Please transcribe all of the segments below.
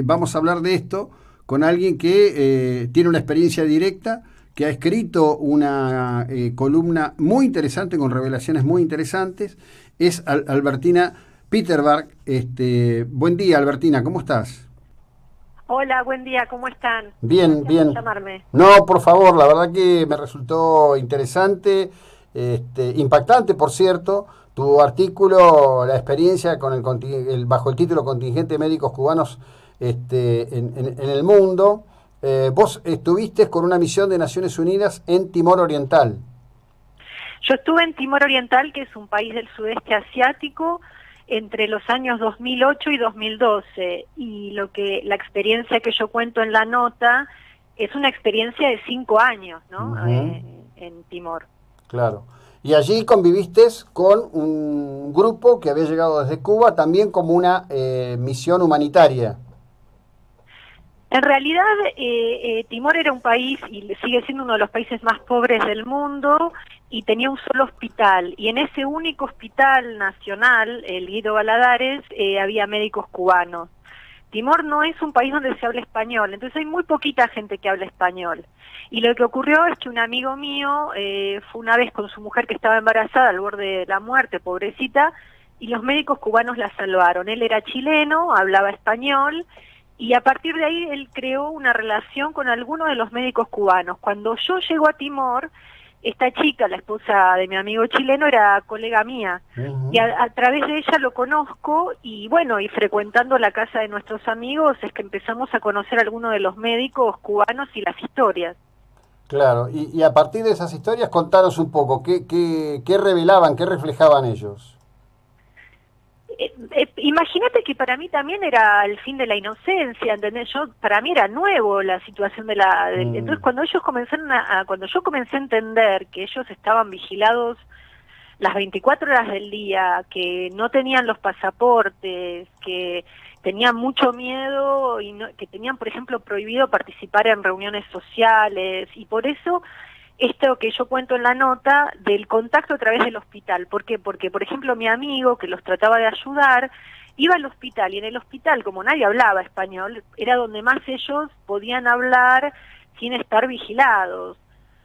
Vamos a hablar de esto con alguien que tiene una experiencia directa, que ha escrito una columna muy interesante, con revelaciones muy interesantes. Es Albertina Peterberg. Buen día, Albertina, ¿cómo estás? Hola, buen día, ¿cómo están? Bien, Gracias por bien. llamarme. No, por favor, la verdad que me resultó interesante, impactante, por cierto, tu artículo, la experiencia con bajo el título Contingente de Médicos Cubanos en el mundo. Vos estuviste con una misión de Naciones Unidas en Timor Oriental. Yo estuve en Timor Oriental, que es un país del sudeste asiático, entre los años 2008 y 2012, y la experiencia que yo cuento en la nota es una experiencia de 5 años, ¿no? Ujú, En Timor. claro. Y allí conviviste con un grupo que había llegado desde Cuba, también como una misión humanitaria. En realidad, Timor era un país y sigue siendo uno de los países más pobres del mundo y tenía un solo hospital. Y en ese único hospital nacional, el Guido Baladares, había médicos cubanos. Timor no es un país donde se habla español, entonces hay muy poquita gente que habla español. Y lo que ocurrió es que un amigo mío fue una vez con su mujer que estaba embarazada al borde de la muerte, pobrecita, y los médicos cubanos la salvaron. Él era chileno, hablaba español, y a partir de ahí él creó una relación con algunos de los médicos cubanos. Cuando yo llego a Timor, esta chica, la esposa de mi amigo chileno, era colega mía, y Ujú. a través de ella lo conozco, y bueno, y frecuentando la casa de nuestros amigos es que empezamos a conocer a algunos de los médicos cubanos y las historias. Claro, y a partir de esas historias contanos un poco, ¿qué revelaban, qué reflejaban ellos? Imagínate que para mí también era el fin de la inocencia, ¿entendés? Para mí era nuevo la situación Mm, entonces cuando ellos comenzaron cuando yo comencé a entender que ellos estaban vigilados las 24 horas del día, que no tenían los pasaportes, que tenían mucho miedo y que tenían, por ejemplo, prohibido participar en reuniones sociales, y por eso esto que yo cuento en la nota del contacto a través del hospital. ¿Por qué? Porque, por ejemplo, mi amigo que los trataba de ayudar iba al hospital, y en el hospital, como nadie hablaba español, era donde más ellos podían hablar sin estar vigilados.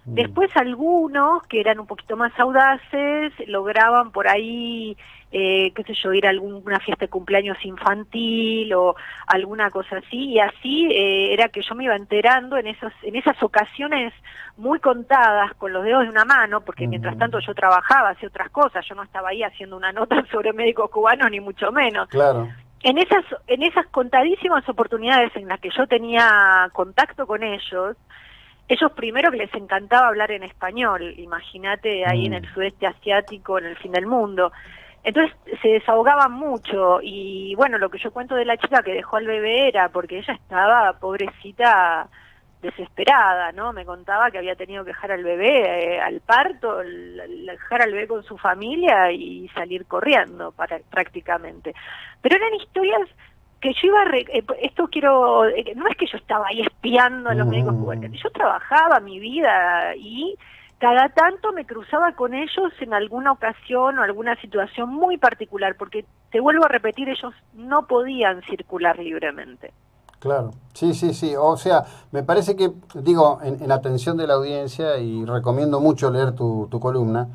mm, Después algunos que eran un poquito más audaces lograban por ahí, qué sé yo, ir a alguna fiesta de cumpleaños infantil o alguna cosa así, y así era que yo me iba enterando en esas ocasiones muy contadas con los dedos de una mano, porque mientras ujú. tanto yo trabajaba, hacía otras cosas, yo no estaba ahí haciendo una nota sobre médicos cubanos ni mucho menos. Claro. En esas contadísimas oportunidades en las que yo tenía contacto con ellos primero que les encantaba hablar en español, imagínate ahí en Mm, el sudeste asiático, en el fin del mundo. Entonces se desahogaban mucho, y bueno, lo que yo cuento de la chica que dejó al bebé era porque ella estaba, pobrecita, desesperada, ¿no? Me contaba que había tenido que dejar al bebé al parto, dejar al bebé con su familia y salir corriendo prácticamente. Pero eran historias que yo iba, esto quiero, no es que yo estaba ahí espiando a los médicos cubanos, ujú. yo trabajaba mi vida y cada tanto me cruzaba con ellos en alguna ocasión o alguna situación muy particular, porque te vuelvo a repetir, ellos no podían circular libremente. Claro, sí, sí, sí. O sea, me parece que, digo, en atención de la audiencia, y recomiendo mucho leer tu columna,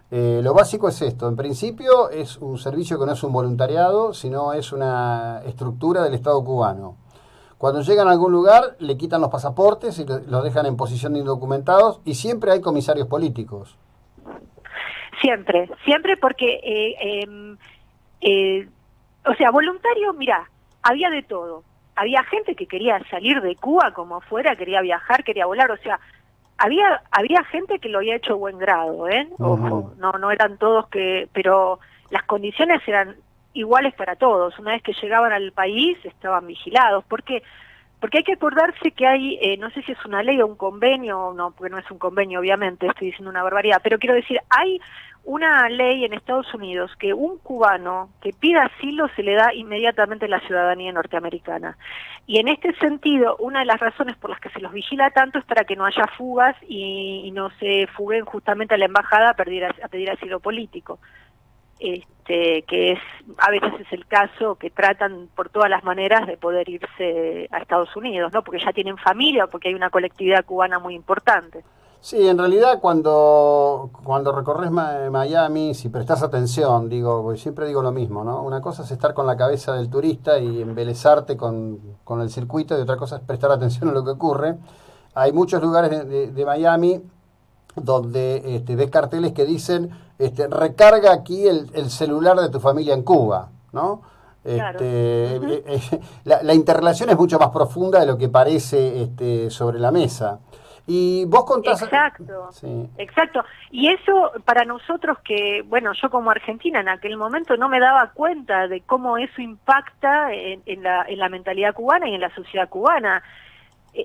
lo básico es esto. En principio es un servicio que no es un voluntariado, sino es una estructura del Estado cubano. Cuando llegan a algún lugar, le quitan los pasaportes y los dejan en posición de indocumentados, y siempre hay comisarios políticos. Siempre, siempre porque, eh, o sea, voluntario, mira, había de todo. Había gente que quería salir de Cuba como fuera, quería viajar, quería volar, o sea, había gente que lo había hecho a buen grado, ¿eh? Ujú, Ojo, no eran todos pero las condiciones eran iguales para todos. Una vez que llegaban al país estaban vigilados. ¿Por qué? Porque hay que acordarse que hay, no sé si es una ley o un convenio, no, porque no es un convenio, obviamente, estoy diciendo una barbaridad, pero quiero decir, hay una ley en Estados Unidos que un cubano que pida asilo se le da inmediatamente la ciudadanía norteamericana. Y en este sentido, una de las razones por las que se los vigila tanto es para que no haya fugas y no se fuguen justamente a la embajada a pedir asilo político. que es a veces es el caso, que tratan por todas las maneras de poder irse a Estados Unidos, ¿no? Porque ya tienen familia, porque hay una colectividad cubana muy importante. Sí, en realidad cuando recorres Miami, si prestas atención, digo, porque siempre digo lo mismo, ¿no? Una cosa es estar con la cabeza del turista y embelesarte con el circuito, y otra cosa es prestar atención a lo que ocurre. Hay muchos lugares de Miami donde ves carteles que dicen, recarga aquí el celular de tu familia en Cuba, ¿no? Claro. La interrelación es mucho más profunda de lo que parece sobre la mesa. Y vos contás... Exacto, sí. Exacto. Y eso para nosotros que, bueno, yo como argentina en aquel momento no me daba cuenta de cómo eso impacta en la mentalidad cubana y en la sociedad cubana.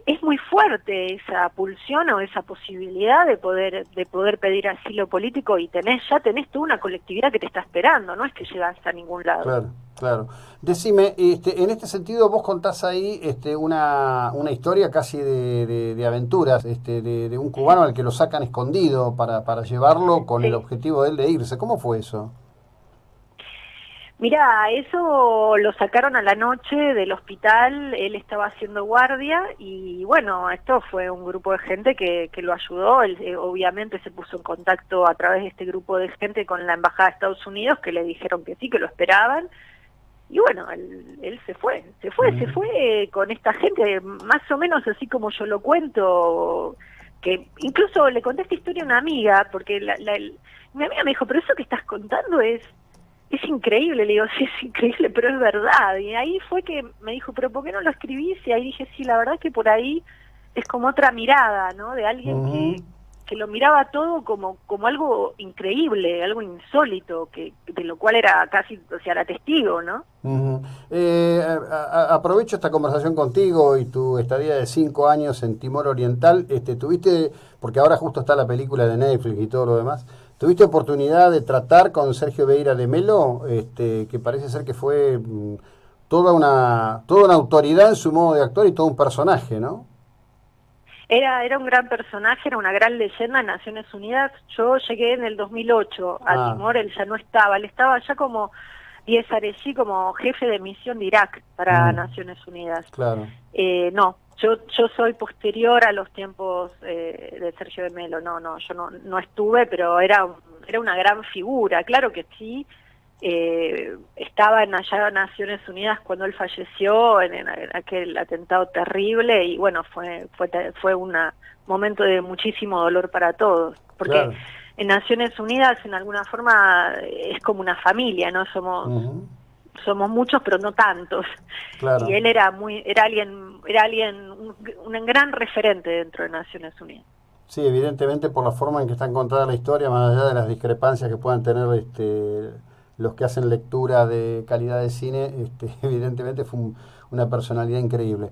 Es muy fuerte esa pulsión o esa posibilidad de poder pedir asilo político, y ya tenés toda una colectividad que te está esperando, no es que llegas a ningún lado. Claro, claro. Decime, en este sentido vos contás ahí una historia casi de aventuras, de un cubano al que lo sacan escondido para llevarlo con Sí. el objetivo de él de irse. ¿Cómo fue eso? Mira, eso lo sacaron a la noche del hospital, él estaba haciendo guardia y bueno, esto fue un grupo de gente que lo ayudó, él obviamente se puso en contacto a través de este grupo de gente con la Embajada de Estados Unidos, que le dijeron que sí, que lo esperaban, y bueno, él se fue con esta gente, más o menos así como yo lo cuento, que incluso le conté esta historia a una amiga, porque mi amiga me dijo, pero eso que estás contando es increíble. Le digo, sí, es increíble, pero es verdad. Y ahí fue que me dijo, pero ¿por qué no lo escribís? Y ahí dije, sí, la verdad que por ahí es como otra mirada, ¿no? De alguien que lo miraba todo como algo increíble, algo insólito, de lo cual era casi, o sea, era testigo, ¿no? Aprovecho esta conversación contigo y tu estadía de 5 años en Timor Oriental. Tuviste, porque ahora justo está la película de Netflix y todo lo demás, ¿tuviste oportunidad de tratar con Sergio Vieira de Mello, que parece ser que fue toda una autoridad en su modo de actuar y todo un personaje, ¿no? Era un gran personaje, era una gran leyenda en Naciones Unidas. Yo llegué en el 2008 a Timor, él ya no estaba, él estaba ya como Diez Arellí, como jefe de misión de Irak para Naciones Unidas. Claro. No, yo soy posterior a los tiempos de Sergio de Mello, yo no estuve, pero era una gran figura, claro que sí. Estaba allá en Naciones Unidas cuando él falleció en aquel atentado terrible, y bueno, fue un momento de muchísimo dolor para todos, porque claro, en Naciones Unidas en alguna forma es como una familia, ¿no? Somos muchos, pero no tantos. Claro. Y él era alguien un gran referente dentro de Naciones Unidas. Sí, evidentemente por la forma en que está contada la historia, más allá de las discrepancias que puedan tener los que hacen lectura de calidad de cine, evidentemente fue una personalidad increíble.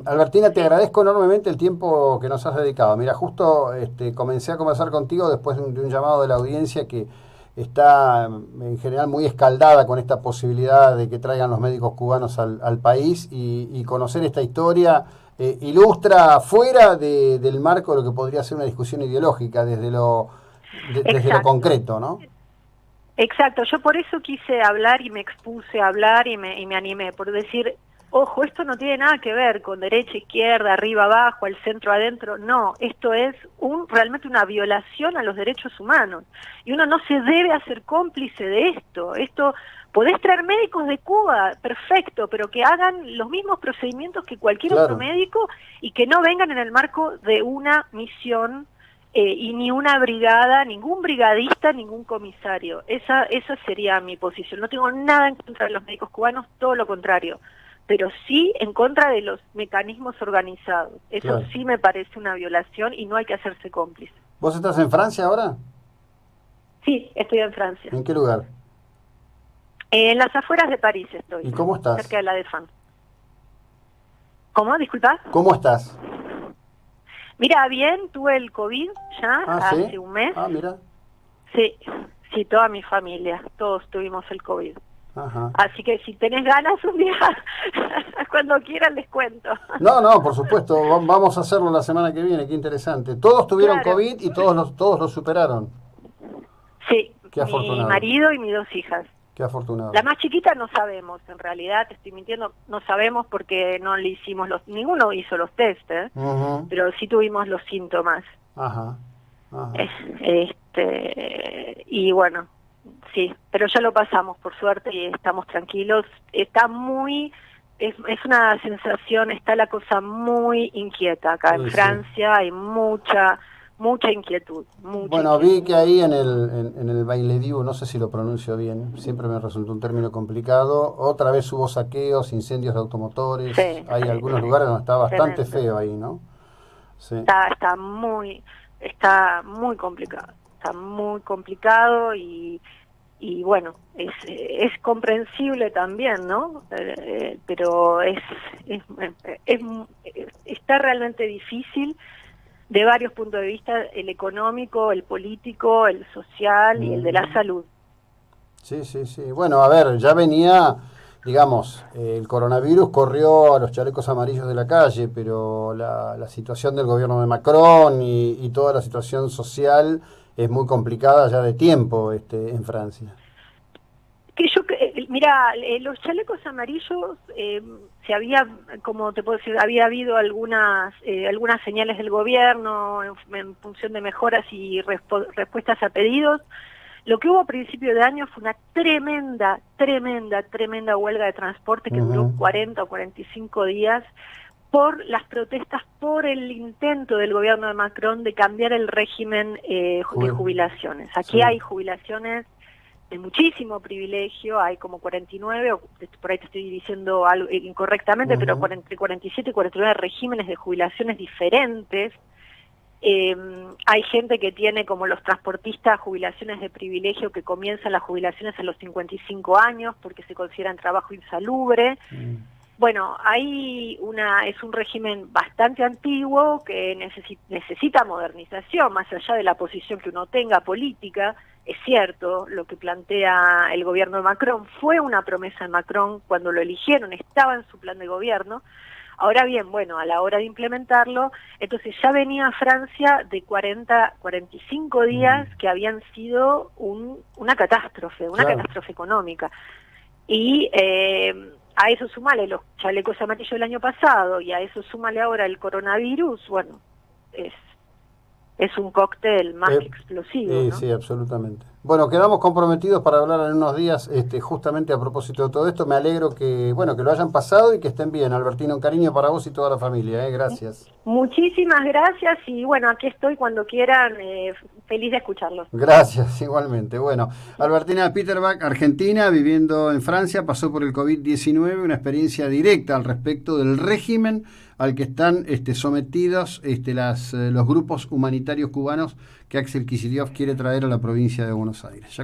Albertina, te agradezco enormemente el tiempo que nos has dedicado. Mira, justo comencé a conversar contigo después de un llamado de la audiencia que está en general muy escaldada con esta posibilidad de que traigan los médicos cubanos al país, y conocer esta historia ilustra fuera del marco de lo que podría ser una discusión ideológica, desde lo concreto, ¿no? Exacto, yo por eso quise hablar y me expuse a hablar y me animé, por decir, ojo, esto no tiene nada que ver con derecha, izquierda, arriba, abajo, al centro, adentro, no, esto es realmente una violación a los derechos humanos, y uno no se debe hacer cómplice de esto. Podés traer médicos de Cuba, perfecto, pero que hagan los mismos procedimientos que cualquier otro médico, y que no vengan en el marco de una misión y ni una brigada, ningún brigadista, ningún comisario. Esa sería mi posición. No tengo nada en contra de los médicos cubanos, todo lo contrario, pero sí en contra de los mecanismos organizados. Eso sí me parece una violación y no hay que hacerse cómplice. ¿Vos estás en Francia ahora? Sí, estoy en Francia. ¿En qué lugar? En las afueras de París estoy. ¿Y cómo estás? Cerca de la Défense. ¿Cómo? Disculpa. ¿Cómo estás? Mira, bien, tuve el COVID ya hace un mes. Ah, mira. Sí, toda mi familia, todos tuvimos el COVID. Ajá. Así que si tenés ganas un día, cuando quieran les cuento. No, por supuesto, vamos a hacerlo la semana que viene, qué interesante. Todos tuvieron COVID y todos lo superaron. Sí, Qué mi afortunado. marido y mis 2 hijas. Qué afortunado. La más chiquita no sabemos, en realidad, te estoy mintiendo, no sabemos porque no le hicimos ninguno hizo los test, Ujú. pero sí tuvimos los síntomas. Ajá. Ajá. Y bueno, sí, pero ya lo pasamos, por suerte, y estamos tranquilos. Está es una sensación, está la cosa muy inquieta acá en Sí, sí. Francia, hay mucha inquietud, Bueno, vi que ahí en el Bailediu, no sé si lo pronuncio bien, siempre me resultó un término complicado. Otra vez hubo saqueos, incendios de automotores. Sí, Hay sí, algunos sí, lugares donde está bastante tremendo. feo ahí, ¿no? Sí. Está muy complicado y bueno, es comprensible también, ¿no? Pero está realmente difícil de varios puntos de vista, el económico, el político, el social y el de la salud. Sí, sí, sí. Bueno, a ver, ya venía, digamos, el coronavirus corrió a los chalecos amarillos de la calle, pero la situación del gobierno de Macron y toda la situación social es muy complicada ya de tiempo en Francia. Mira, los chalecos amarillos como te puedo decir, había habido algunas señales del gobierno en función de mejoras y respuestas a pedidos. Lo que hubo a principio de año fue una tremenda huelga de transporte que duró 40 o 45 días por las protestas, por el intento del gobierno de Macron de cambiar el régimen de jubilaciones. Aquí hay jubilaciones de muchísimo privilegio, hay como 49, o por ahí te estoy diciendo algo incorrectamente, pero entre 47 y 49 regímenes de jubilaciones diferentes. Hay gente que tiene, como los transportistas, jubilaciones de privilegio que comienzan las jubilaciones a los 55 años porque se consideran trabajo insalubre. Bueno, es un régimen bastante antiguo que necesita modernización, más allá de la posición que uno tenga política. Es cierto, lo que plantea el gobierno de Macron fue una promesa de Macron cuando lo eligieron, estaba en su plan de gobierno. Ahora bien, bueno, a la hora de implementarlo, entonces ya venía Francia de 45 días que habían sido una catástrofe económica. Y a eso súmale los chalecos amarillos del año pasado y a eso súmale ahora el coronavirus, bueno, es un cóctel más que explosivo, ¿no? Sí, absolutamente. Bueno, quedamos comprometidos para hablar en unos días, justamente a propósito de todo esto. Me alegro que lo hayan pasado y que estén bien. Albertina, un cariño para vos y toda la familia, gracias. Muchísimas gracias y bueno, aquí estoy cuando quieran, feliz de escucharlos. Gracias, igualmente. Bueno, Albertina Peterbach, argentina, viviendo en Francia, pasó por el COVID-19, una experiencia directa al respecto del régimen al que están sometidos los grupos humanitarios cubanos que Axel Kicillof quiere traer a la provincia de Buenos Aires.